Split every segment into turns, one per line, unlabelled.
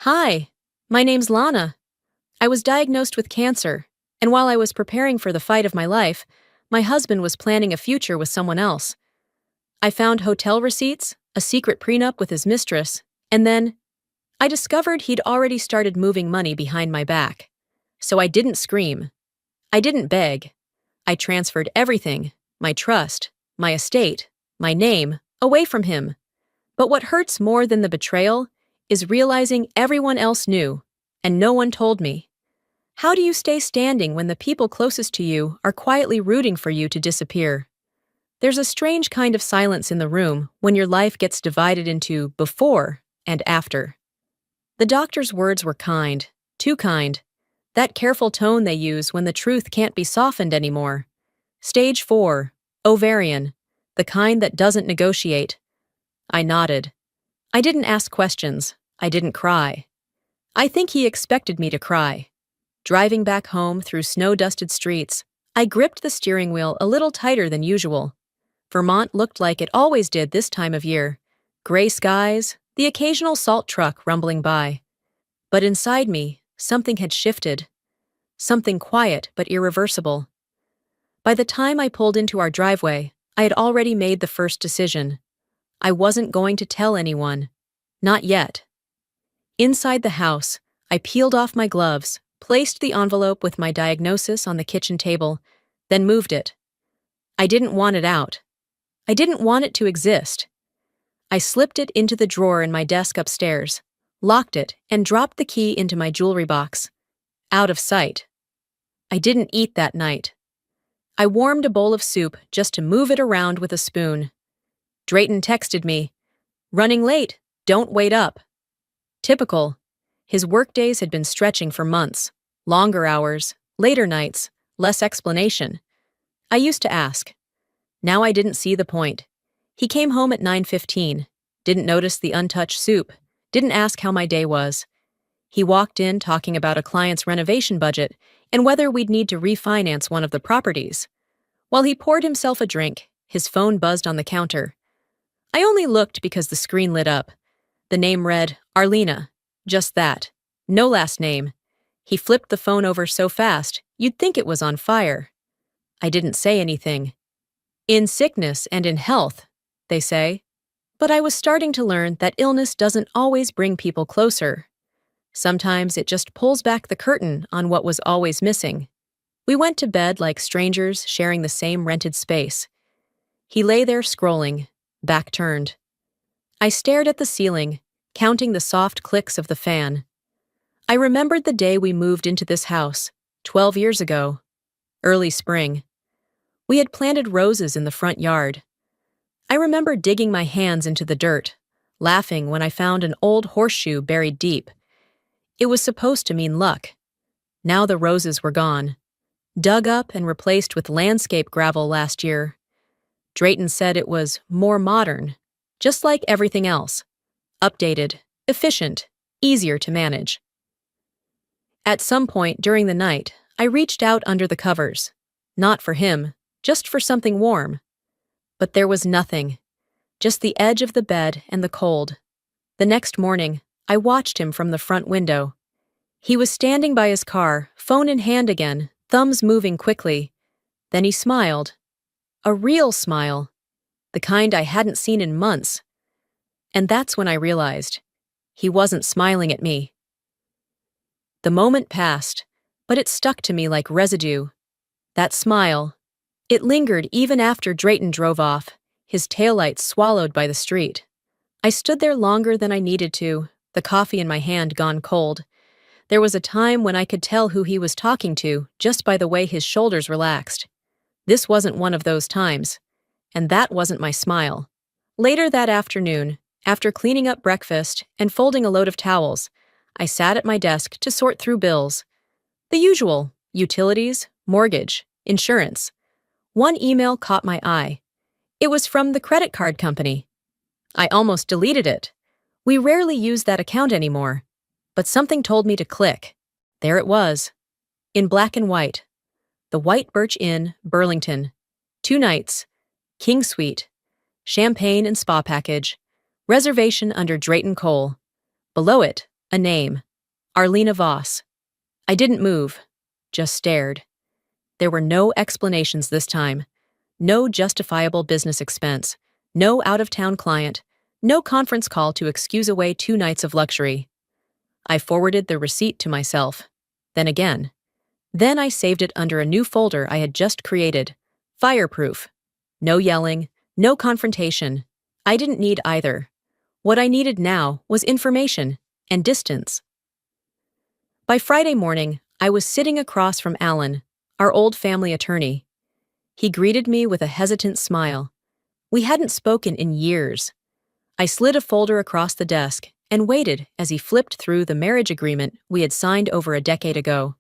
Hi, my name's Lana. I was diagnosed with cancer, and while I was preparing for the fight of my life, my husband was planning a future with someone else. I found hotel receipts, a secret prenup with his mistress, and then I discovered he'd already started moving money behind my back. So I didn't scream. I didn't beg. I transferred everything, my trust, my estate, my name, away from him. But what hurts more than the betrayal is realizing everyone else knew, and no one told me. How do you stay standing when the people closest to you are quietly rooting for you to disappear? There's a strange kind of silence in the room when your life gets divided into before and after. The doctor's words were kind, too kind. That careful tone they use when the truth can't be softened anymore. Stage 4, ovarian, the kind that doesn't negotiate. I nodded. I didn't ask questions. I didn't cry. I think he expected me to cry. Driving back home through snow-dusted streets, I gripped the steering wheel a little tighter than usual. Vermont looked like it always did this time of year. Gray skies, the occasional salt truck rumbling by. But inside me, something had shifted. Something quiet but irreversible. By the time I pulled into our driveway, I had already made the first decision. I wasn't going to tell anyone. Not yet. Inside the house, I peeled off my gloves, placed the envelope with my diagnosis on the kitchen table, then moved it. I didn't want it out. I didn't want it to exist. I slipped it into the drawer in my desk upstairs, locked it, and dropped the key into my jewelry box. Out of sight. I didn't eat that night. I warmed a bowl of soup just to move it around with a spoon. Drayton texted me, "Running late, don't wait up." Typical. His workdays had been stretching for months. Longer hours, later nights, less explanation. I used to ask. Now I didn't see the point. He came home at 9:15, didn't notice the untouched soup, didn't ask how my day was. He walked in talking about a client's renovation budget and whether we'd need to refinance one of the properties. While he poured himself a drink, his phone buzzed on the counter. I only looked because the screen lit up. The name read, Arlena. Just that. No last name. He flipped the phone over so fast, you'd think it was on fire. I didn't say anything. In sickness and in health, they say. But I was starting to learn that illness doesn't always bring people closer. Sometimes it just pulls back the curtain on what was always missing. We went to bed like strangers sharing the same rented space. He lay there scrolling, back turned. I stared at the ceiling, counting the soft clicks of the fan. I remembered the day we moved into this house, 12 years ago. Early spring. We had planted roses in the front yard. I remember digging my hands into the dirt, laughing when I found an old horseshoe buried deep. It was supposed to mean luck. Now the roses were gone. Dug up and replaced with landscape gravel last year. Drayton said it was more modern, just like everything else. Updated, efficient, easier to manage. At some point during the night, I reached out under the covers. Not for him, just for something warm. But there was nothing. Just the edge of the bed and the cold. The next morning, I watched him from the front window. He was standing by his car, phone in hand again, thumbs moving quickly. Then he smiled. A real smile. The kind I hadn't seen in months. And that's when I realized. He wasn't smiling at me. The moment passed, but it stuck to me like residue. That smile. It lingered even after Drayton drove off, his taillights swallowed by the street. I stood there longer than I needed to, the coffee in my hand gone cold. There was a time when I could tell who he was talking to just by the way his shoulders relaxed. This wasn't one of those times. And that wasn't my smile. Later that afternoon, after cleaning up breakfast and folding a load of towels, I sat at my desk to sort through bills. The usual: utilities, mortgage, insurance. One email caught my eye. It was from the credit card company. I almost deleted it. We rarely use that account anymore. But something told me to click. There it was. In black and white. The White Birch Inn, Burlington. 2 nights. King Suite. Champagne and spa package. Reservation under Drayton Cole. Below it, A name. Arlena Voss. I didn't move, just stared. There were no explanations this time. No justifiable business expense. No out-of-town client. No conference call to excuse away 2 nights of luxury. I forwarded the receipt to myself. Then again. Then I saved it under a new folder I had just created. Fireproof. No yelling, no confrontation. I didn't need either. What I needed now was information and distance. By Friday morning, I was sitting across from Alan, our old family attorney. He greeted me with a hesitant smile. We hadn't spoken in years. I slid a folder across the desk and waited as he flipped through the marriage agreement we had signed over a decade ago.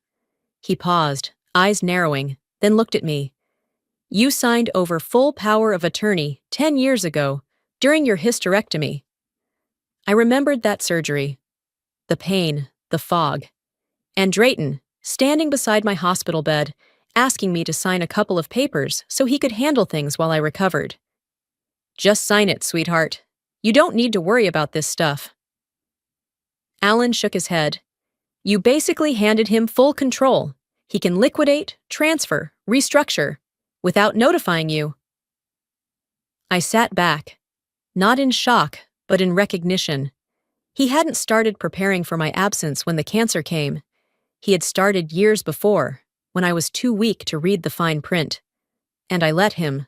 He paused, eyes narrowing, then looked at me. You signed over full power of attorney 10 years ago, during your hysterectomy. I remembered that surgery. The pain, the fog. And Drayton, standing beside my hospital bed, asking me to sign a couple of papers so he could handle things while I recovered. Just sign it, sweetheart. You don't need to worry about this stuff. Alan shook his head. You basically handed him full control. He can liquidate, transfer, restructure, without notifying you. I sat back, not in shock, but in recognition. He hadn't started preparing for my absence when the cancer came. He had started years before, when I was too weak to read the fine print. And I let him.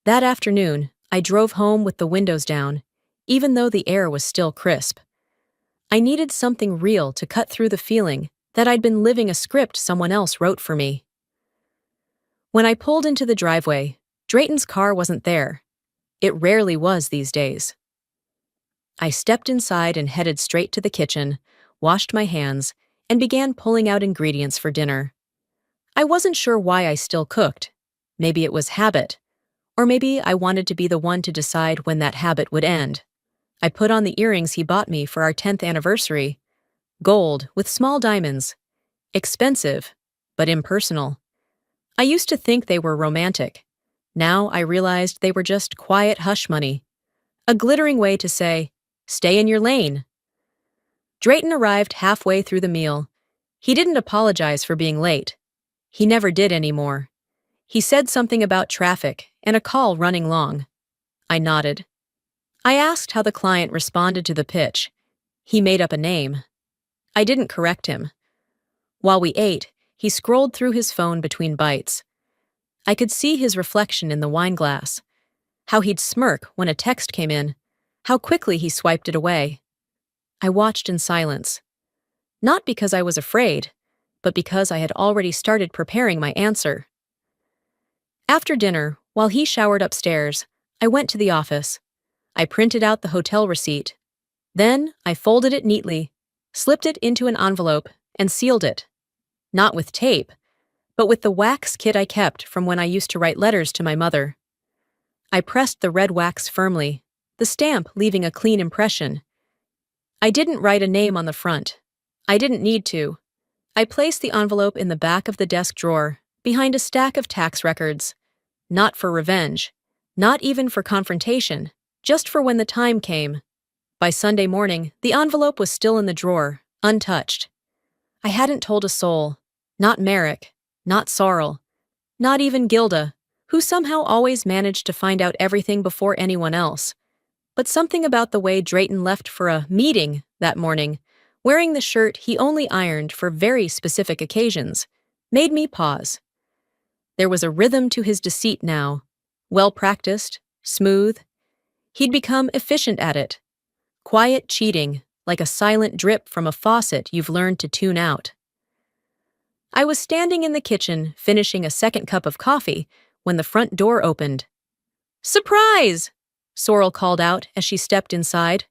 That afternoon, I drove home with the windows down, even though the air was still crisp. I needed something real to cut through the feeling that I'd been living a script someone else wrote for me. When I pulled into the driveway, Drayton's car wasn't there. It rarely was these days. I stepped inside and headed straight to the kitchen, washed my hands, and began pulling out ingredients for dinner. I wasn't sure why I still cooked. Maybe it was habit. Or maybe I wanted to be the one to decide when that habit would end. I put on the earrings he bought me for our 10th anniversary. Gold with small diamonds. Expensive, but impersonal. I used to think they were romantic. Now I realized they were just quiet hush money. A glittering way to say, stay in your lane. Drayton arrived halfway through the meal. He didn't apologize for being late. He never did anymore. He said something about traffic and a call running long. I nodded. I asked how the client responded to the pitch. He made up a name. I didn't correct him. While we ate, he scrolled through his phone between bites. I could see his reflection in the wine glass. How he'd smirk when a text came in. How quickly he swiped it away. I watched in silence. Not because I was afraid, but because I had already started preparing my answer. After dinner, while he showered upstairs, I went to the office. I printed out the hotel receipt. Then I folded it neatly, slipped it into an envelope, and sealed it. Not with tape, but with the wax kit I kept from when I used to write letters to my mother. I pressed the red wax firmly, the stamp leaving a clean impression. I didn't write a name on the front. I didn't need to. I placed the envelope in the back of the desk drawer, behind a stack of tax records. Not for revenge, not even for confrontation, just for when the time came. By Sunday morning, the envelope was still in the drawer, untouched. I hadn't told a soul, not Merrick, not Sorrel, not even Gilda, who somehow always managed to find out everything before anyone else. But something about the way Drayton left for a meeting that morning, wearing the shirt he only ironed for very specific occasions, made me pause. There was a rhythm to his deceit now, well-practiced, smooth. He'd become efficient at it. Quiet cheating, like a silent drip from a faucet you've learned to tune out. I was standing in the kitchen, finishing a second cup of coffee, when the front door opened. Surprise! Sorrel called out as she stepped inside,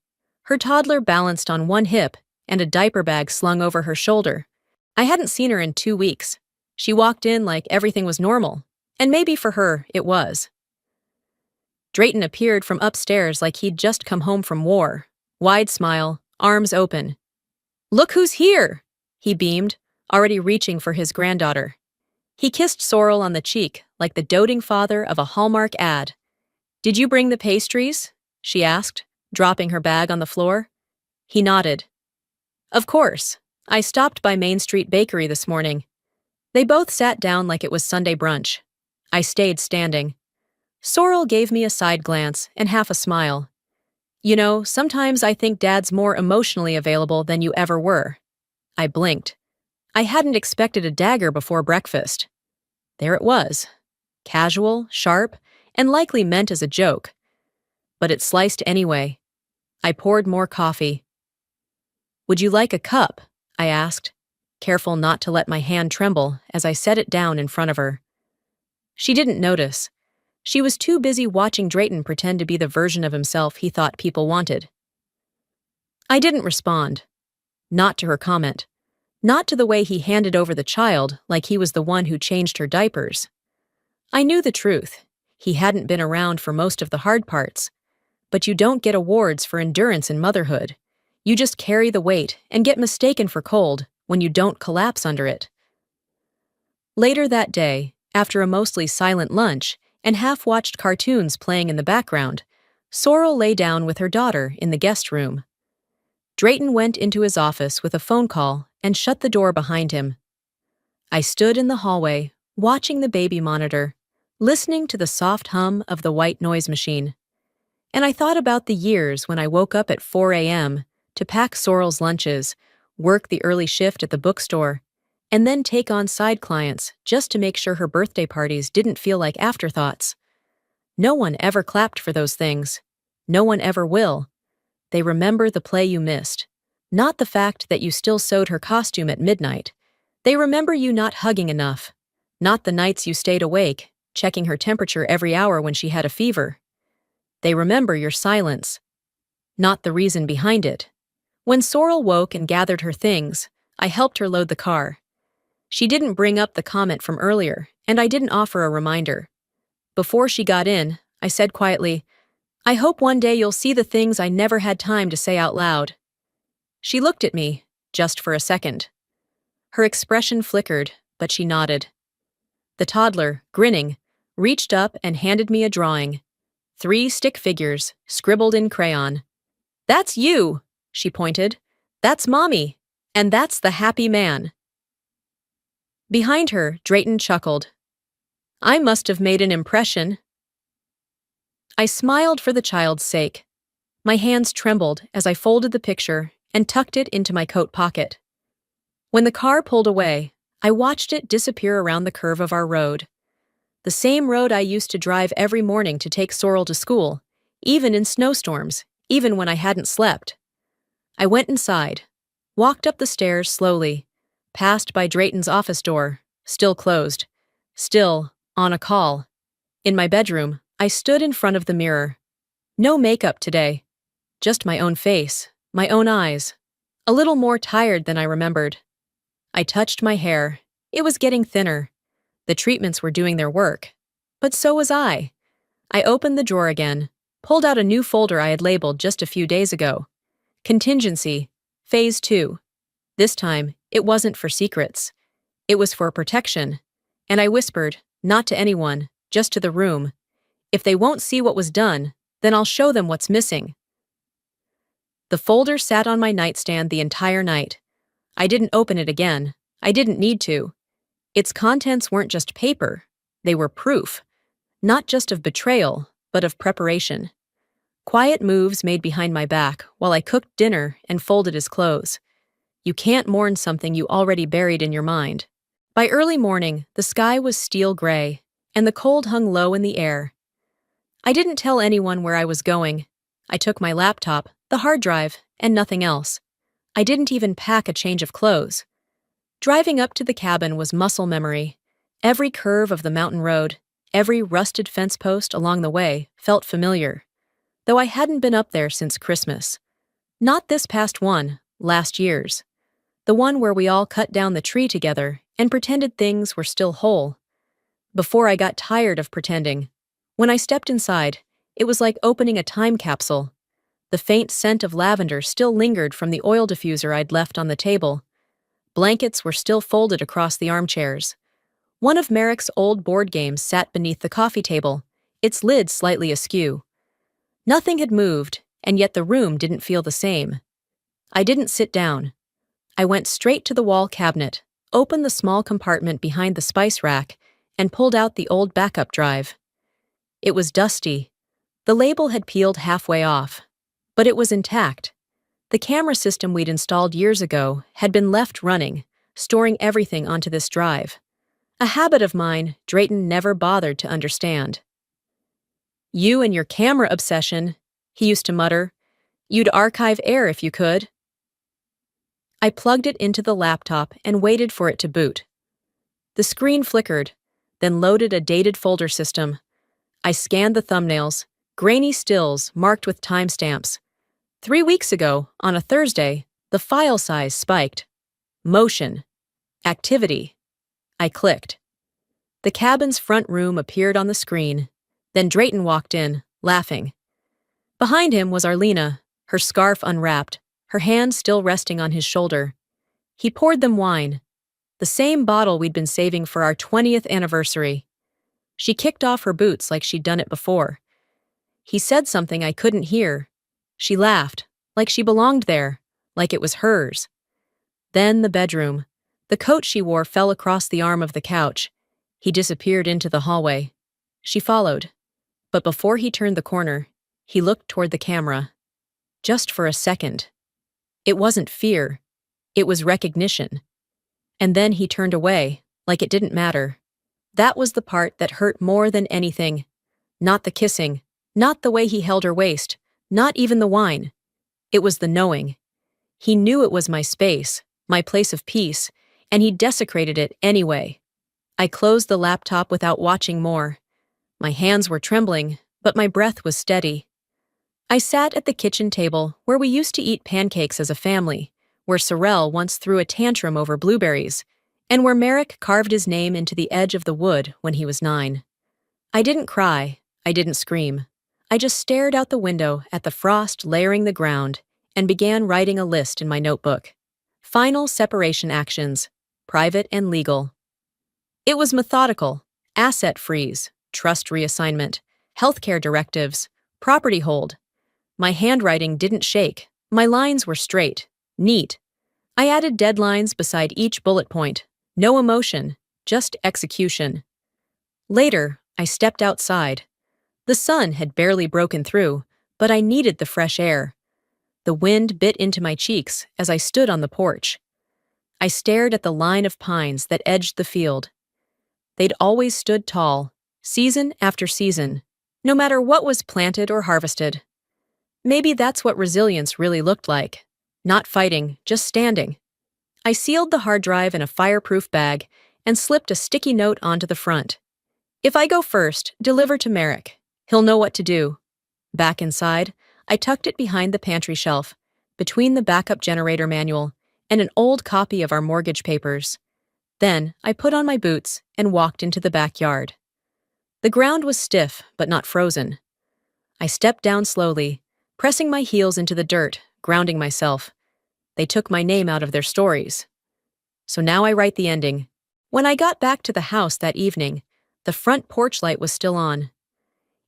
her toddler balanced on one hip and a diaper bag slung over her shoulder. I hadn't seen her in 2 weeks. She walked in like everything was normal, and maybe for her, it was. Drayton appeared from upstairs like he'd just come home from war, wide smile, arms open. Look who's here! He beamed, already reaching for his granddaughter. He kissed Sorrel on the cheek like the doting father of a Hallmark ad. Did you bring the pastries? She asked, dropping her bag on the floor. He nodded. Of course. I stopped by Main Street Bakery this morning. They both sat down like it was Sunday brunch. I stayed standing. Sorrel gave me a side glance and half a smile. You know, sometimes I think Dad's more emotionally available than you ever were. I blinked. I hadn't expected a dagger before breakfast. There it was. Casual, sharp, and likely meant as a joke. But it sliced anyway. I poured more coffee. Would you like a cup? I asked, careful not to let my hand tremble as I set it down in front of her. She didn't notice. She was too busy watching Drayton pretend to be the version of himself he thought people wanted. I didn't respond. Not to her comment. Not to the way he handed over the child like he was the one who changed her diapers. I knew the truth. He hadn't been around for most of the hard parts. But you don't get awards for endurance in motherhood. You just carry the weight and get mistaken for cold when you don't collapse under it. Later that day, after a mostly silent lunch and half-watched cartoons playing in the background, Sorrel lay down with her daughter in the guest room. Drayton went into his office with a phone call and shut the door behind him. I stood in the hallway, watching the baby monitor, listening to the soft hum of the white noise machine. And I thought about the years when I woke up at 4 a.m. to pack Sorrel's lunches, work the early shift at the bookstore, and then take on side clients just to make sure her birthday parties didn't feel like afterthoughts. No one ever clapped for those things. No one ever will. They remember the play you missed, not the fact that you still sewed her costume at midnight. They remember you not hugging enough, not the nights you stayed awake, checking her temperature every hour when she had a fever. They remember your silence, not the reason behind it. When Sorrel woke and gathered her things, I helped her load the car. She didn't bring up the comment from earlier, and I didn't offer a reminder. Before she got in, I said quietly, "I hope one day you'll see the things I never had time to say out loud." She looked at me, just for a second. Her expression flickered, but she nodded. The toddler, grinning, reached up and handed me a drawing. 3 stick figures, scribbled in crayon. "That's you," she pointed. "That's Mommy. And that's the happy man." Behind her, Drayton chuckled. I must have made an impression. I smiled for the child's sake. My hands trembled as I folded the picture and tucked it into my coat pocket. When the car pulled away, I watched it disappear around the curve of our road. The same road I used to drive every morning to take Sorrel to school, even in snowstorms, even when I hadn't slept. I went inside, walked up the stairs slowly, passed by Drayton's office door, still closed, still on a call. In my bedroom, I stood in front of the mirror. No makeup today, just my own face, my own eyes, a little more tired than I remembered. I touched my hair. It was getting thinner. The treatments were doing their work. But so was I. I opened the drawer again, pulled out a new folder I had labeled just a few days ago. Contingency, Phase 2. This time, it wasn't for secrets. It was for protection. And I whispered, not to anyone, just to the room. If they won't see what was done, then I'll show them what's missing. The folder sat on my nightstand the entire night. I didn't open it again. I didn't need to. Its contents weren't just paper. They were proof. Not just of betrayal, but of preparation. Quiet moves made behind my back while I cooked dinner and folded his clothes. You can't mourn something you already buried in your mind. By early morning, the sky was steel gray, and the cold hung low in the air. I didn't tell anyone where I was going. I took my laptop, the hard drive, and nothing else. I didn't even pack a change of clothes. Driving up to the cabin was muscle memory. Every curve of the mountain road, every rusted fence post along the way felt familiar, though I hadn't been up there since Christmas. Not this past one, last year's. The one where we all cut down the tree together and pretended things were still whole. Before I got tired of pretending, when I stepped inside, it was like opening a time capsule. The faint scent of lavender still lingered from the oil diffuser I'd left on the table. Blankets were still folded across the armchairs. One of Merrick's old board games sat beneath the coffee table, its lid slightly askew. Nothing had moved, and yet the room didn't feel the same. I didn't sit down. I went straight to the wall cabinet, opened the small compartment behind the spice rack, and pulled out the old backup drive. It was dusty. The label had peeled halfway off, but it was intact. The camera system we'd installed years ago had been left running, storing everything onto this drive. A habit of mine Drayton never bothered to understand. "You and your camera obsession," he used to mutter. "You'd archive air if you could." I plugged it into the laptop and waited for it to boot. The screen flickered, then loaded a dated folder system. I scanned the thumbnails, grainy stills marked with timestamps. 3 weeks ago, on a Thursday, the file size spiked. Motion. Activity. I clicked. The cabin's front room appeared on the screen. Then Drayton walked in, laughing. Behind him was Arlena, her scarf unwrapped, her hand still resting on his shoulder. He poured them wine, the same bottle we'd been saving for our 20th anniversary. She kicked off her boots like she'd done it before. He said something I couldn't hear. She laughed, like she belonged there, like it was hers. Then the bedroom. The coat she wore fell across the arm of the couch. He disappeared into the hallway. She followed. But before he turned the corner, he looked toward the camera. Just for a second. It wasn't fear. It was recognition. And then he turned away, like it didn't matter. That was the part that hurt more than anything. Not the kissing, not the way he held her waist, not even the wine. It was the knowing. He knew it was my space, my place of peace, and he desecrated it anyway. I closed the laptop without watching more. My hands were trembling, but my breath was steady. I sat at the kitchen table where we used to eat pancakes as a family, where Sorrel once threw a tantrum over blueberries, and where Merrick carved his name into the edge of the wood when he was 9. I didn't cry, I didn't scream. I just stared out the window at the frost layering the ground and began writing a list in my notebook. Final separation actions, private and legal. It was methodical: asset freeze, trust reassignment, healthcare directives, property hold. My handwriting didn't shake. My lines were straight, neat. I added deadlines beside each bullet point. No emotion, just execution. Later, I stepped outside. The sun had barely broken through, but I needed the fresh air. The wind bit into my cheeks as I stood on the porch. I stared at the line of pines that edged the field. They'd always stood tall, season after season, no matter what was planted or harvested. Maybe that's what resilience really looked like. Not fighting, just standing. I sealed the hard drive in a fireproof bag and slipped a sticky note onto the front. "If I go first, deliver to Merrick. He'll know what to do." Back inside, I tucked it behind the pantry shelf, between the backup generator manual and an old copy of our mortgage papers. Then I put on my boots and walked into the backyard. The ground was stiff, but not frozen. I stepped down slowly, pressing my heels into the dirt, grounding myself. They took my name out of their stories. So now I write the ending. When I got back to the house that evening, the front porch light was still on.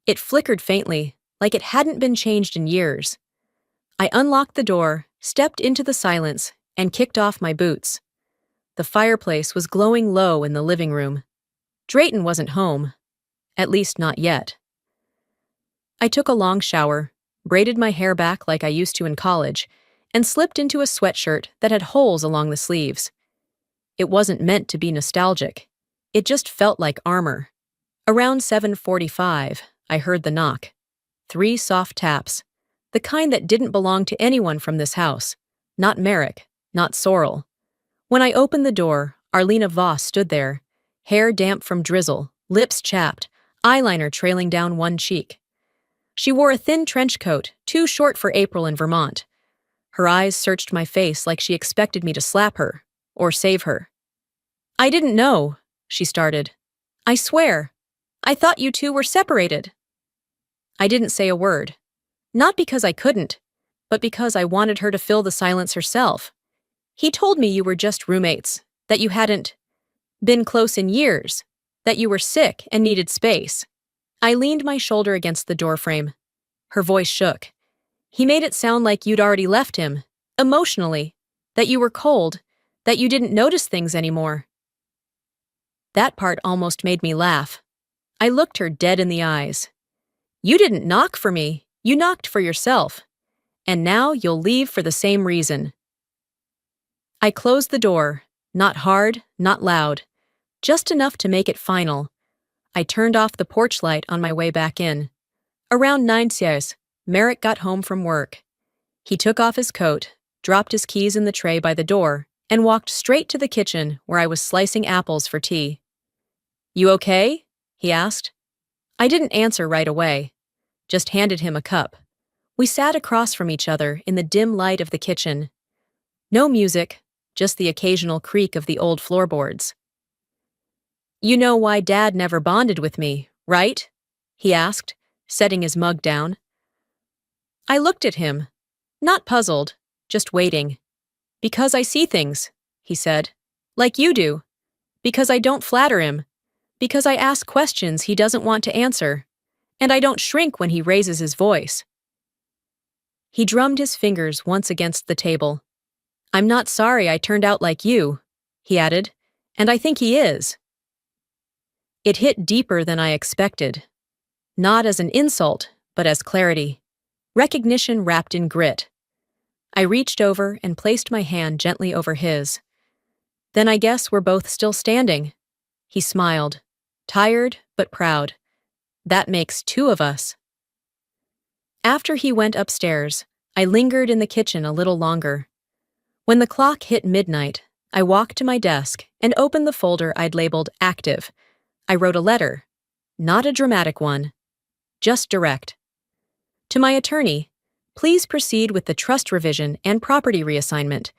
It flickered faintly, like it hadn't been changed in years. I unlocked the door, stepped into the silence, and kicked off my boots. The fireplace was glowing low in the living room. Drayton wasn't home. At least not yet. I took a long shower, braided my hair back like I used to in college, and slipped into a sweatshirt that had holes along the sleeves. It wasn't meant to be nostalgic. It just felt like armor. Around 7:45, I heard the knock. 3 soft taps. The kind that didn't belong to anyone from this house. Not Merrick, not Sorrel. When I opened the door, Arlena Voss stood there, hair damp from drizzle, lips chapped, eyeliner trailing down one cheek. She wore a thin trench coat, too short for April in Vermont. Her eyes searched my face like she expected me to slap her, or save her. "I didn't know," she started. "I swear. I thought you two were separated." I didn't say a word. Not because I couldn't, but because I wanted her to fill the silence herself. "He told me you were just roommates, that you hadn't been close in years, that you were sick and needed space." I leaned my shoulder against the doorframe. Her voice shook. "He made it sound like you'd already left him, emotionally, that you were cold, that you didn't notice things anymore. That part almost made me laugh. I looked her dead in the eyes. You didn't knock for me, you knocked for yourself. And now you'll leave for the same reason. I closed the door, not hard, not loud, just enough to make it final. I turned off the porch light on my way back in. Around 9 Merrick got home from work. He took off his coat, dropped his keys in the tray by the door, and walked straight to the kitchen where I was slicing apples for tea. You okay? He asked. I didn't answer right away, just handed him a cup. We sat across from each other in the dim light of the kitchen. No music, just the occasional creak of the old floorboards. You know why Dad never bonded with me, right? He asked, setting his mug down. I looked at him, not puzzled, just waiting. Because I see things, he said. Like you do. Because I don't flatter him. Because I ask questions he doesn't want to answer. And I don't shrink when he raises his voice. He drummed his fingers once against the table. I'm not sorry I turned out like you, he added, and I think he is. It hit deeper than I expected. Not as an insult, but as clarity. Recognition wrapped in grit. I reached over and placed my hand gently over his. Then I guess we're both still standing. He smiled, tired but proud. That makes two of us. After he went upstairs, I lingered in the kitchen a little longer. When the clock hit midnight, I walked to my desk and opened the folder I'd labeled active. I wrote a letter. Not a dramatic one. Just direct. To my attorney, please proceed with the trust revision and property reassignment.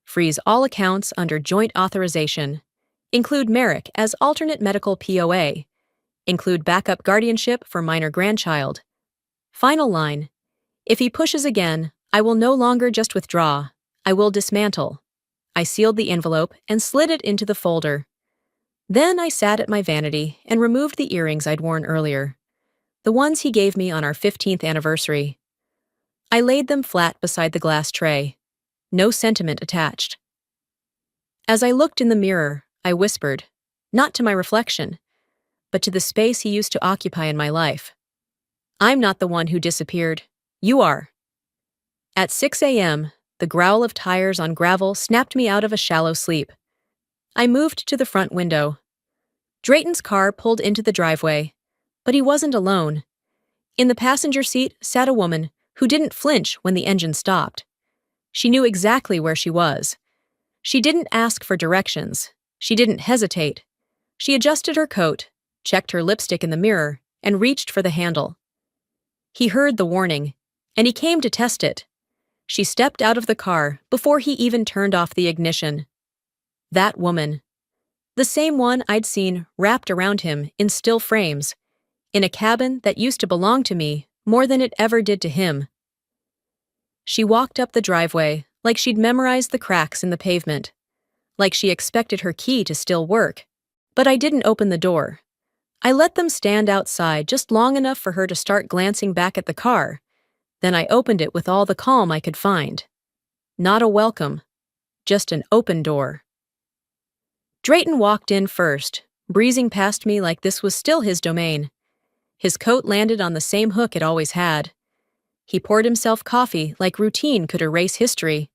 Freeze all accounts under joint authorization. Include Merrick as alternate medical POA. Include backup guardianship for minor grandchild. Final line. If he pushes again, I will no longer just withdraw. I will dismantle. I sealed the envelope and slid it into the folder. Then I sat at my vanity and removed the earrings I'd worn earlier. The ones he gave me on our 15th anniversary. I laid them flat beside the glass tray. No sentiment attached. As I looked in the mirror, I whispered, not to my reflection, but to the space he used to occupy in my life. I'm not the one who disappeared. You are. At 6 a.m., the growl of tires on gravel snapped me out of a shallow sleep. I moved to the front window. Drayton's car pulled into the driveway, but he wasn't alone. In the passenger seat sat a woman who didn't flinch when the engine stopped. She knew exactly where she was. She didn't ask for directions. She didn't hesitate. She adjusted her coat, checked her lipstick in the mirror, and reached for the handle. He heard the warning, and he came to test it. She stepped out of the car before he even turned off the ignition. That woman. The same one I'd seen wrapped around him in still frames, in a cabin that used to belong to me more than it ever did to him. She walked up the driveway like she'd memorized the cracks in the pavement, like she expected her key to still work. But I didn't open the door. I let them stand outside just long enough for her to start glancing back at the car. Then I opened it with all the calm I could find. Not a welcome, just an open door. Drayton walked in first, breezing past me like this was still his domain. His coat landed on the same hook it always had. He poured himself coffee like routine could erase history.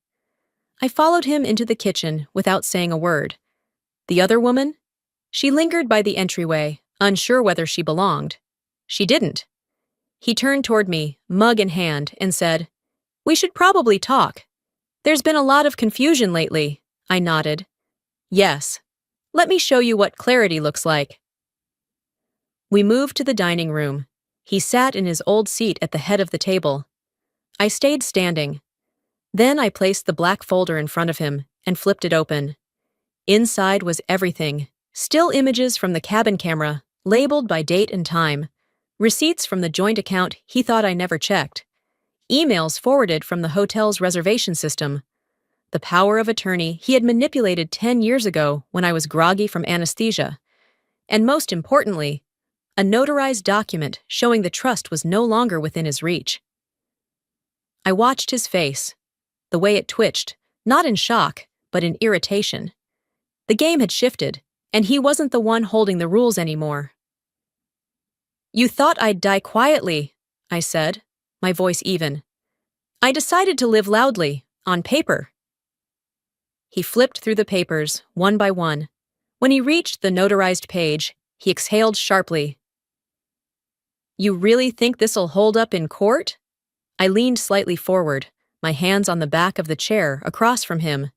I followed him into the kitchen without saying a word. The other woman? She lingered by the entryway, unsure whether she belonged. She didn't. He turned toward me, mug in hand, and said, "We should probably talk. There's been a lot of confusion lately." I nodded. "Yes. Let me show you what clarity looks like." We moved to the dining room. He sat in his old seat at the head of the table. I stayed standing. Then I placed the black folder in front of him and flipped it open. Inside was everything. Still images from the cabin camera, labeled by date and time. Receipts from the joint account he thought I never checked. Emails forwarded from the hotel's reservation system. The power of attorney he had manipulated 10 years ago when I was groggy from anesthesia. And most importantly, a notarized document showing the trust was no longer within his reach. I watched his face, the way it twitched, not in shock, but in irritation. The game had shifted, and he wasn't the one holding the rules anymore. "You thought I'd die quietly," I said, my voice even. "I decided to live loudly, on paper." He flipped through the papers, one by one. When he reached the notarized page, he exhaled sharply. "You really think this'll hold up in court?" I leaned slightly forward, my hands on the back of the chair across from him.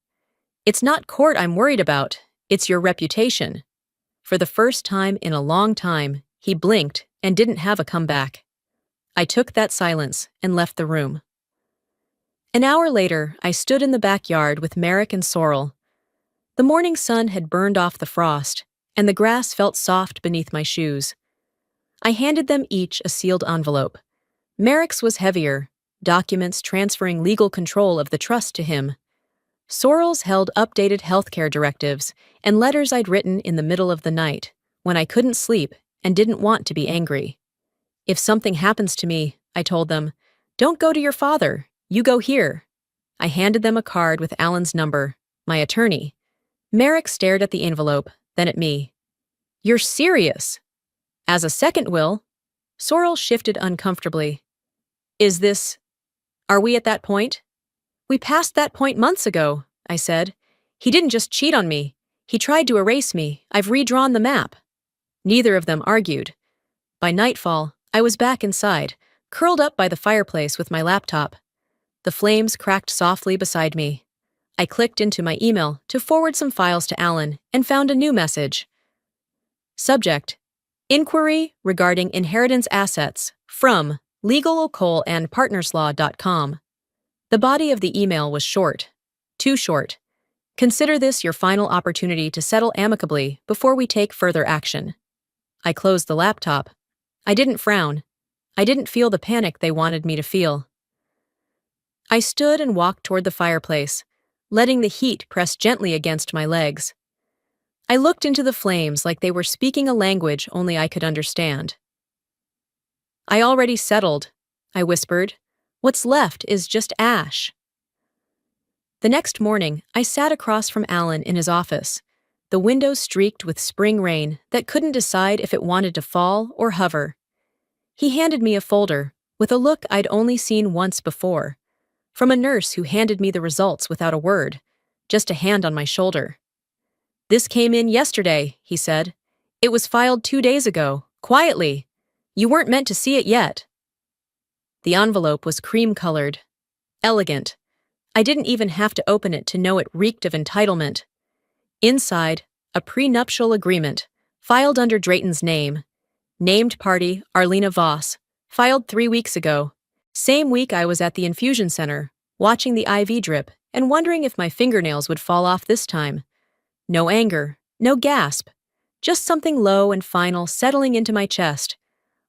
"It's not court I'm worried about, it's your reputation." For the first time in a long time, he blinked and didn't have a comeback. I took that silence and left the room. An hour later, I stood in the backyard with Merrick and Sorrel. The morning sun had burned off the frost, and the grass felt soft beneath my shoes. I handed them each a sealed envelope. Merrick's was heavier, documents transferring legal control of the trust to him. Sorrel's held updated healthcare directives and letters I'd written in the middle of the night, when I couldn't sleep and didn't want to be angry. "If something happens to me," I told them, "don't go to your father, you go here." I handed them a card with Alan's number, my attorney. Merrick stared at the envelope, then at me. "You're serious?" "As a second will." Sorrel shifted uncomfortably. Are we at that point?" "We passed that point months ago," I said. "He didn't just cheat on me. He tried to erase me. I've redrawn the map." Neither of them argued. By nightfall, I was back inside, curled up by the fireplace with my laptop. The flames cracked softly beside me. I clicked into my email to forward some files to Alan and found a new message. Subject: Inquiry regarding inheritance assets from legaloccole-and-partnerslaw.com. The body of the email was short. Too short. "Consider this your final opportunity to settle amicably before we take further action." I closed the laptop. I didn't frown. I didn't feel the panic they wanted me to feel. I stood and walked toward the fireplace, letting the heat press gently against my legs. I looked into the flames like they were speaking a language only I could understand. "I already settled," I whispered. "What's left is just ash." The next morning, I sat across from Alan in his office, the windows streaked with spring rain that couldn't decide if it wanted to fall or hover. He handed me a folder, with a look I'd only seen once before, from a nurse who handed me the results without a word, just a hand on my shoulder. "This came in yesterday," he said. "It was filed 2 days ago, quietly. You weren't meant to see it yet." The envelope was cream-colored. Elegant. I didn't even have to open it to know it reeked of entitlement. Inside, a prenuptial agreement, filed under Drayton's name. Named party, Arlena Voss, filed 3 weeks ago. Same week I was at the infusion center, watching the IV drip and wondering if my fingernails would fall off this time. No anger, no gasp, just something low and final settling into my chest,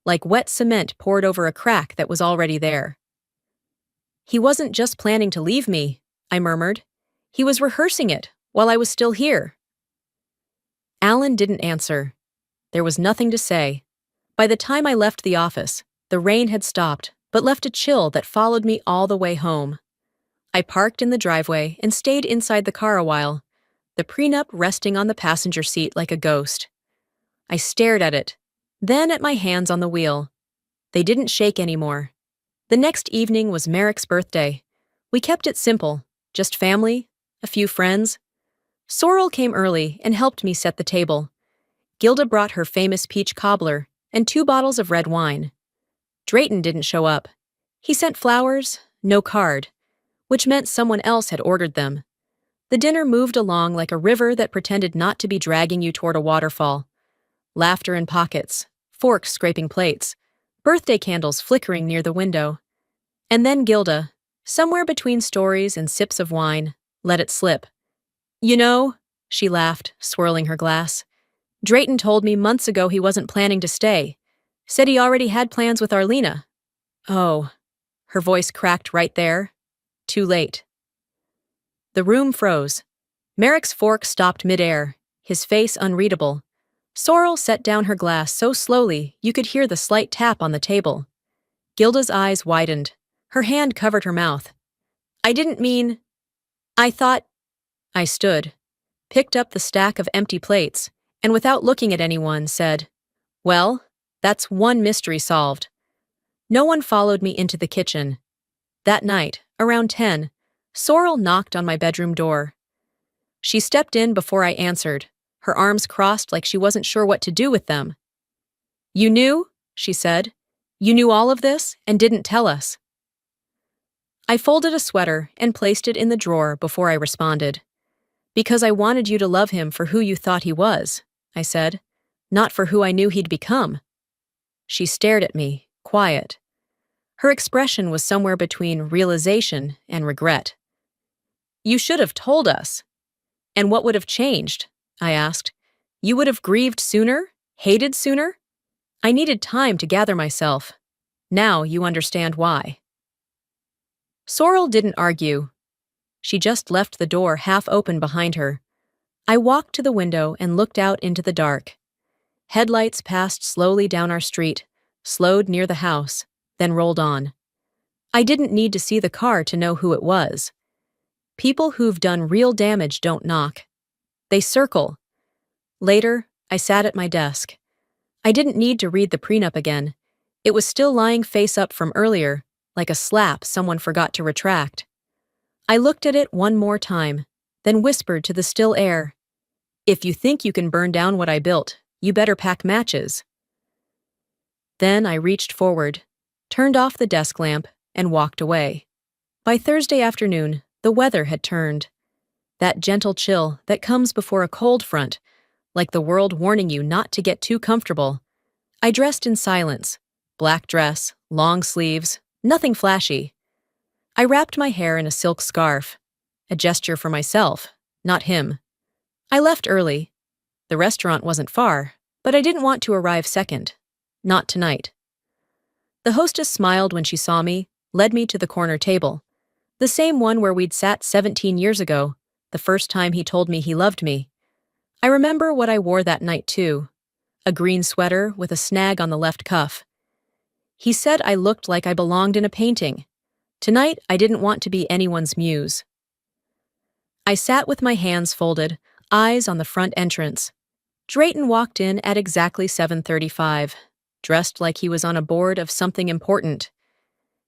like wet cement poured over a crack that was already there. "He wasn't just planning to leave me," I murmured. "He was rehearsing it while I was still here." Alan didn't answer. There was nothing to say. By the time I left the office, the rain had stopped, but left a chill that followed me all the way home. I parked in the driveway and stayed inside the car a while, the prenup resting on the passenger seat like a ghost. I stared at it, then at my hands on the wheel. They didn't shake anymore. The next evening was Merrick's birthday. We kept it simple, just family, a few friends. Sorrel came early and helped me set the table. Gilda brought her famous peach cobbler and 2 bottles of red wine. Drayton didn't show up. He sent flowers, no card, which meant someone else had ordered them. The dinner moved along like a river that pretended not to be dragging you toward a waterfall. Laughter in pockets, forks scraping plates, birthday candles flickering near the window. And then Gilda, somewhere between stories and sips of wine, let it slip. "You know," she laughed, swirling her glass, "Drayton told me months ago he wasn't planning to stay. Said he already had plans with Arlena." Oh, her voice cracked right there. Too late. The room froze. Merrick's fork stopped midair, his face unreadable. Sorrel set down her glass so slowly you could hear the slight tap on the table. Gilda's eyes widened. Her hand covered her mouth. "I didn't mean..." I thought. I stood, picked up the stack of empty plates, and without looking at anyone, said, "Well, that's one mystery solved." No one followed me into the kitchen. That night, around 10, Sorrel knocked on my bedroom door. She stepped in before I answered, her arms crossed like she wasn't sure what to do with them. "You knew?" she said. "You knew all of this and didn't tell us." I folded a sweater and placed it in the drawer before I responded. "Because I wanted you to love him for who you thought he was," I said, "not for who I knew he'd become." She stared at me, quiet. Her expression was somewhere between realization and regret. "You should have told us." "And what would have changed?" I asked. "You would have grieved sooner? Hated sooner?" I needed time to gather myself. Now you understand why. Sorrel didn't argue. She just left the door half open behind her. I walked to the window and looked out into the dark. Headlights passed slowly down our street, slowed near the house, then rolled on. I didn't need to see the car to know who it was. People who've done real damage don't knock. They circle. Later, I sat at my desk. I didn't need to read the prenup again. It was still lying face up from earlier, like a slap someone forgot to retract. I looked at it one more time, then whispered to the still air, "If you think you can burn down what I built, you better pack matches." Then I reached forward, turned off the desk lamp, and walked away. By Thursday afternoon, the weather had turned. That gentle chill that comes before a cold front, like the world warning you not to get too comfortable. I dressed in silence. Black dress, long sleeves, nothing flashy. I wrapped my hair in a silk scarf, a gesture for myself, not him. I left early. The restaurant wasn't far, but I didn't want to arrive second. Not tonight. The hostess smiled when she saw me, led me to the corner table. The same one where we'd sat 17 years ago, the first time he told me he loved me. I remember what I wore that night too. A green sweater with a snag on the left cuff. He said I looked like I belonged in a painting. Tonight, I didn't want to be anyone's muse. I sat with my hands folded, eyes on the front entrance. Drayton walked in at exactly 7:35, dressed like he was on a board of something important.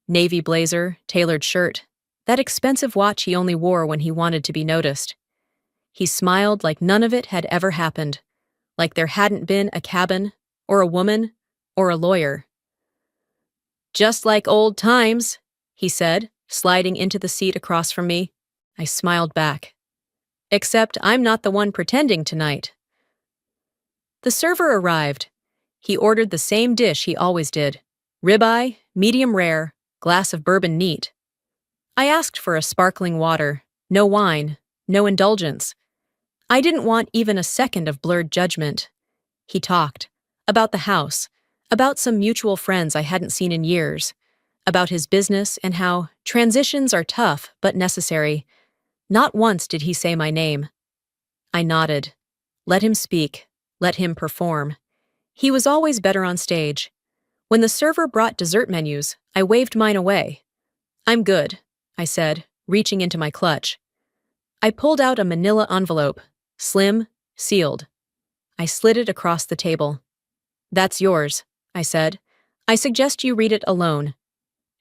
Navy blazer, tailored shirt, that expensive watch he only wore when he wanted to be noticed. He smiled like none of it had ever happened, like there hadn't been a cabin, or a woman, or a lawyer. "Just like old times," he said, sliding into the seat across from me. I smiled back. "Except I'm not the one pretending tonight." The server arrived. He ordered the same dish he always did. Ribeye, medium rare, glass of bourbon neat. I asked for a sparkling water, no wine, no indulgence. I didn't want even a second of blurred judgment. He talked. About the house. About some mutual friends I hadn't seen in years. About his business and how transitions are tough but necessary. Not once did he say my name. I nodded. Let him speak. Let him perform. He was always better on stage. When the server brought dessert menus, I waved mine away. "I'm good," I said, reaching into my clutch. I pulled out a manila envelope, slim, sealed. I slid it across the table. "That's yours," I said. "I suggest you read it alone."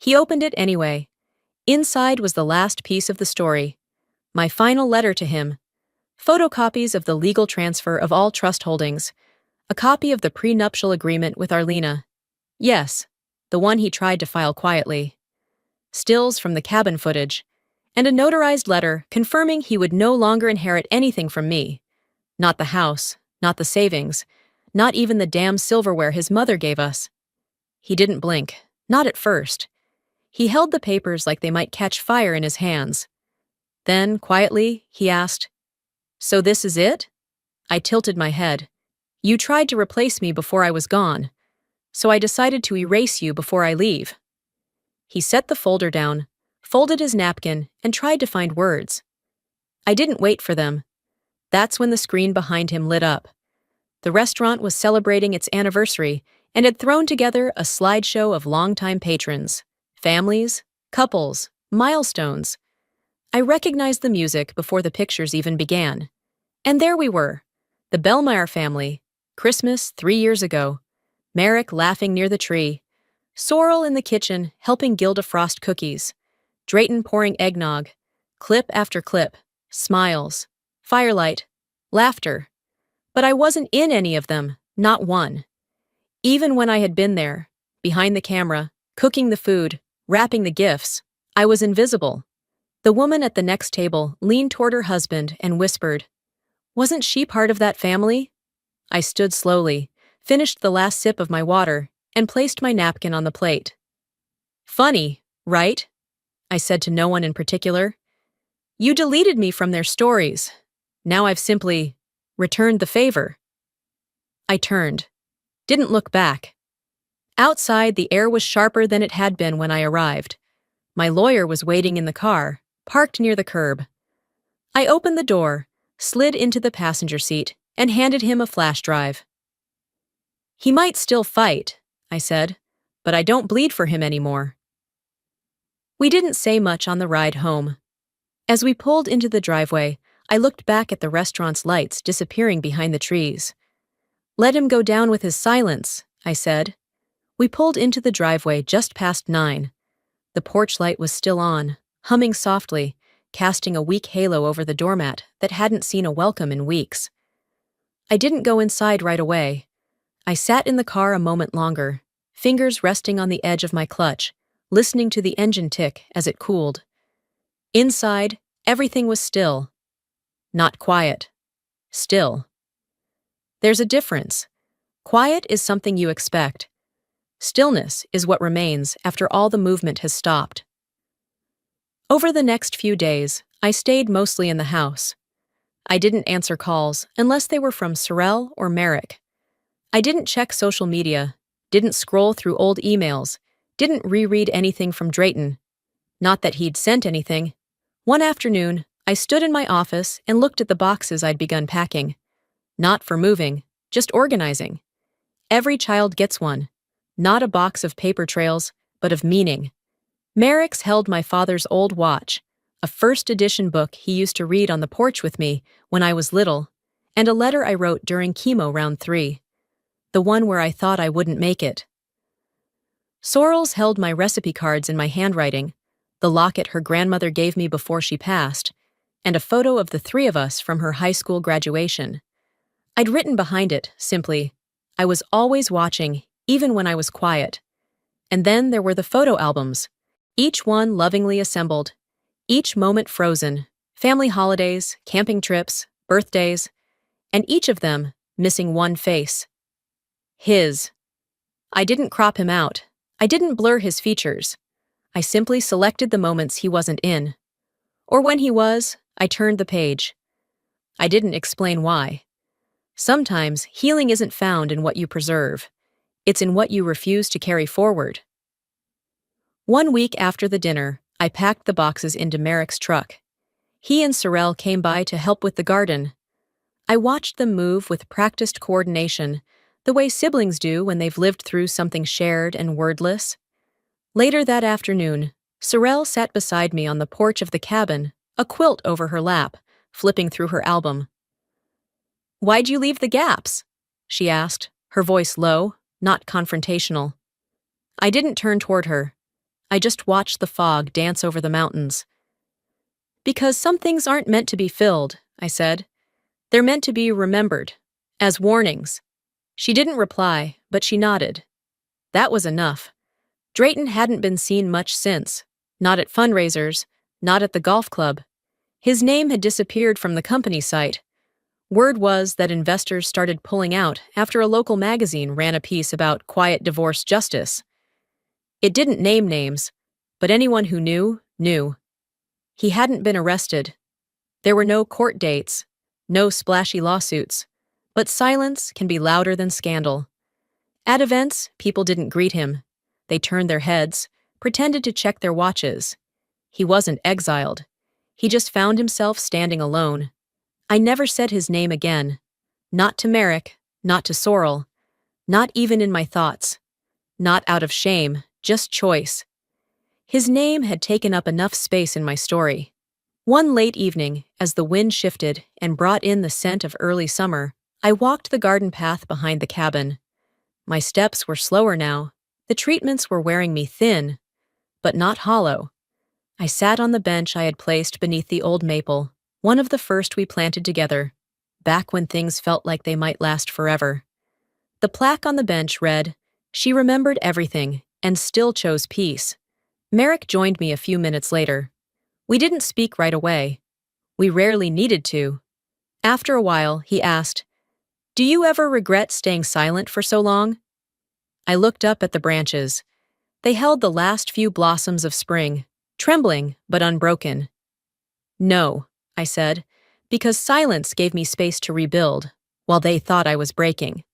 He opened it anyway. Inside was the last piece of the story. My final letter to him. Photocopies of the legal transfer of all trust holdings. A copy of the prenuptial agreement with Arlena. Yes, the one he tried to file quietly. Stills from the cabin footage. And a notarized letter confirming he would no longer inherit anything from me. Not the house, not the savings, not even the damn silverware his mother gave us. He didn't blink, not at first. He held the papers like they might catch fire in his hands. Then, quietly, he asked, "So this is it?" I tilted my head. "You tried to replace me before I was gone, so I decided to erase you before I leave." He set the folder down, folded his napkin, and tried to find words. I didn't wait for them. That's when the screen behind him lit up. The restaurant was celebrating its anniversary and had thrown together a slideshow of longtime patrons, families, couples, milestones. I recognized the music before the pictures even began. And there we were, the Bellmeyer family, Christmas 3 years ago, Merrick laughing near the tree, Sorrel in the kitchen helping Gilda frost cookies, Drayton pouring eggnog, clip after clip, smiles, firelight, laughter. But I wasn't in any of them, not one. Even when I had been there, behind the camera, cooking the food, wrapping the gifts, I was invisible. The woman at the next table leaned toward her husband and whispered, "Wasn't she part of that family?" I stood slowly, finished the last sip of my water, and placed my napkin on the plate. "Funny, right?" I said to no one in particular. "You deleted me from their stories. Now I've simply returned the favor." I turned. Didn't look back. Outside, the air was sharper than it had been when I arrived. My lawyer was waiting in the car, parked near the curb. I opened the door, slid into the passenger seat, and handed him a flash drive. "He might still fight," I said, "but I don't bleed for him anymore." We didn't say much on the ride home. As we pulled into the driveway, I looked back at the restaurant's lights disappearing behind the trees. "Let him go down with his silence," I said. We pulled into the driveway just past 9. The porch light was still on, humming softly, casting a weak halo over the doormat that hadn't seen a welcome in weeks. I didn't go inside right away. I sat in the car a moment longer, fingers resting on the edge of my clutch, listening to the engine tick as it cooled. Inside, everything was still. Not quiet. Still. There's a difference. Quiet is something you expect. Stillness is what remains after all the movement has stopped. Over the next few days, I stayed mostly in the house. I didn't answer calls unless they were from Sorrel or Merrick. I didn't check social media, didn't scroll through old emails, didn't reread anything from Drayton. Not that he'd sent anything. One afternoon, I stood in my office and looked at the boxes I'd begun packing. Not for moving, just organizing. Every child gets one. Not a box of paper trails, but of meaning. Merrick's held my father's old watch, a first edition book he used to read on the porch with me when I was little, and a letter I wrote during chemo round 3. The one where I thought I wouldn't make it. Sorrel's held my recipe cards in my handwriting, the locket her grandmother gave me before she passed, and a photo of the 3 of us from her high school graduation. I'd written behind it, simply, "I was always watching, even when I was quiet." And then there were the photo albums, each one lovingly assembled, each moment frozen, family holidays, camping trips, birthdays, and each of them missing one face. His. I didn't crop him out. I didn't blur his features. I simply selected the moments he wasn't in. Or when he was, I turned the page. I didn't explain why. Sometimes healing isn't found in what you preserve. It's in what you refuse to carry forward. One week after the dinner, I packed the boxes into Merrick's truck. He and Sorrel came by to help with the garden. I watched them move with practiced coordination, the way siblings do when they've lived through something shared and wordless. Later that afternoon, Sorrel sat beside me on the porch of the cabin, a quilt over her lap, flipping through her album. "Why'd you leave the gaps?" she asked, her voice low, not confrontational. I didn't turn toward her. I just watched the fog dance over the mountains. "Because some things aren't meant to be filled," I said. "They're meant to be remembered, as warnings." She didn't reply, but she nodded. That was enough. Drayton hadn't been seen much since, not at fundraisers, not at the golf club. His name had disappeared from the company site. Word was that investors started pulling out after a local magazine ran a piece about quiet divorce justice. It didn't name names, but anyone who knew, knew. He hadn't been arrested. There were no court dates, no splashy lawsuits, but silence can be louder than scandal. At events, people didn't greet him. They turned their heads, pretended to check their watches. He wasn't exiled. He just found himself standing alone. I never said his name again. Not to Merrick, not to Sorrel, not even in my thoughts. Not out of shame, just choice. His name had taken up enough space in my story. One late evening, as the wind shifted and brought in the scent of early summer, I walked the garden path behind the cabin. My steps were slower now. The treatments were wearing me thin, but not hollow. I sat on the bench I had placed beneath the old maple, one of the first we planted together, back when things felt like they might last forever. The plaque on the bench read, "She remembered everything and still chose peace." Merrick joined me a few minutes later. We didn't speak right away. We rarely needed to. After a while, he asked, "Do you ever regret staying silent for so long?" I looked up at the branches. They held the last few blossoms of spring, trembling but unbroken. "No," I said, because silence gave me space to rebuild, while they thought I was breaking.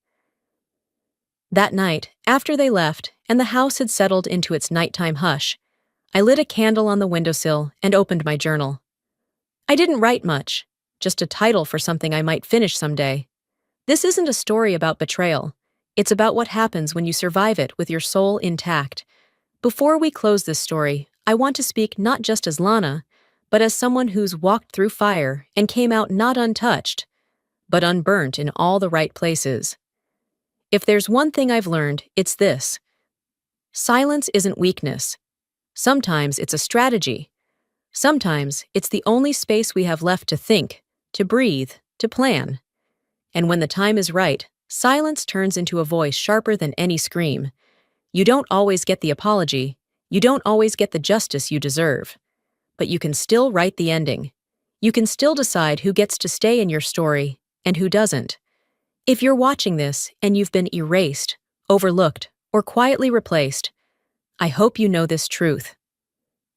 That night, after they left, and the house had settled into its nighttime hush, I lit a candle on the windowsill and opened my journal. I didn't write much, just a title for something I might finish someday. This isn't a story about betrayal. It's about what happens when you survive it with your soul intact. Before we close this story, I want to speak not just as Lana, but as someone who's walked through fire and came out not untouched, but unburnt in all the right places. If there's one thing I've learned, it's this. Silence isn't weakness. Sometimes it's a strategy. Sometimes it's the only space we have left to think, to breathe, to plan. And when the time is right, silence turns into a voice sharper than any scream. You don't always get the apology. You don't always get the justice you deserve. But you can still write the ending. You can still decide who gets to stay in your story and who doesn't. If you're watching this and you've been erased, overlooked, or quietly replaced, I hope you know this truth.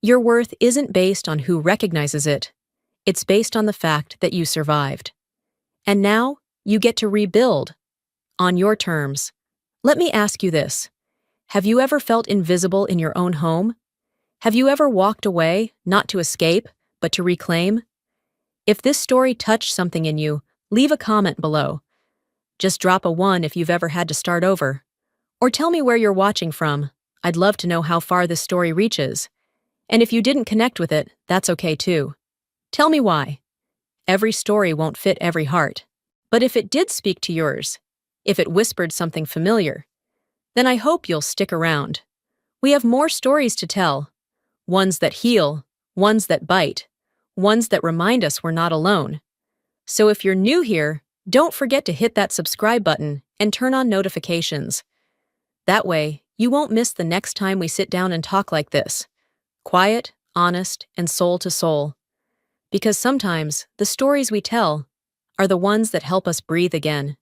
Your worth isn't based on who recognizes it. It's based on the fact that you survived. And now, you get to rebuild. On your terms. Let me ask you this. Have you ever felt invisible in your own home? Have you ever walked away, not to escape, but to reclaim? If this story touched something in you, leave a comment below. Just drop a 1 if you've ever had to start over. Or tell me where you're watching from. I'd love to know how far this story reaches. And if you didn't connect with it, that's okay too. Tell me why. Every story won't fit every heart. But if it did speak to yours, if it whispered something familiar, then I hope you'll stick around. We have more stories to tell. Ones that heal, ones that bite, ones that remind us we're not alone. So if you're new here, don't forget to hit that subscribe button and turn on notifications. That way, you won't miss the next time we sit down and talk like this. Quiet, honest, and soul to soul. Because sometimes, the stories we tell are the ones that help us breathe again.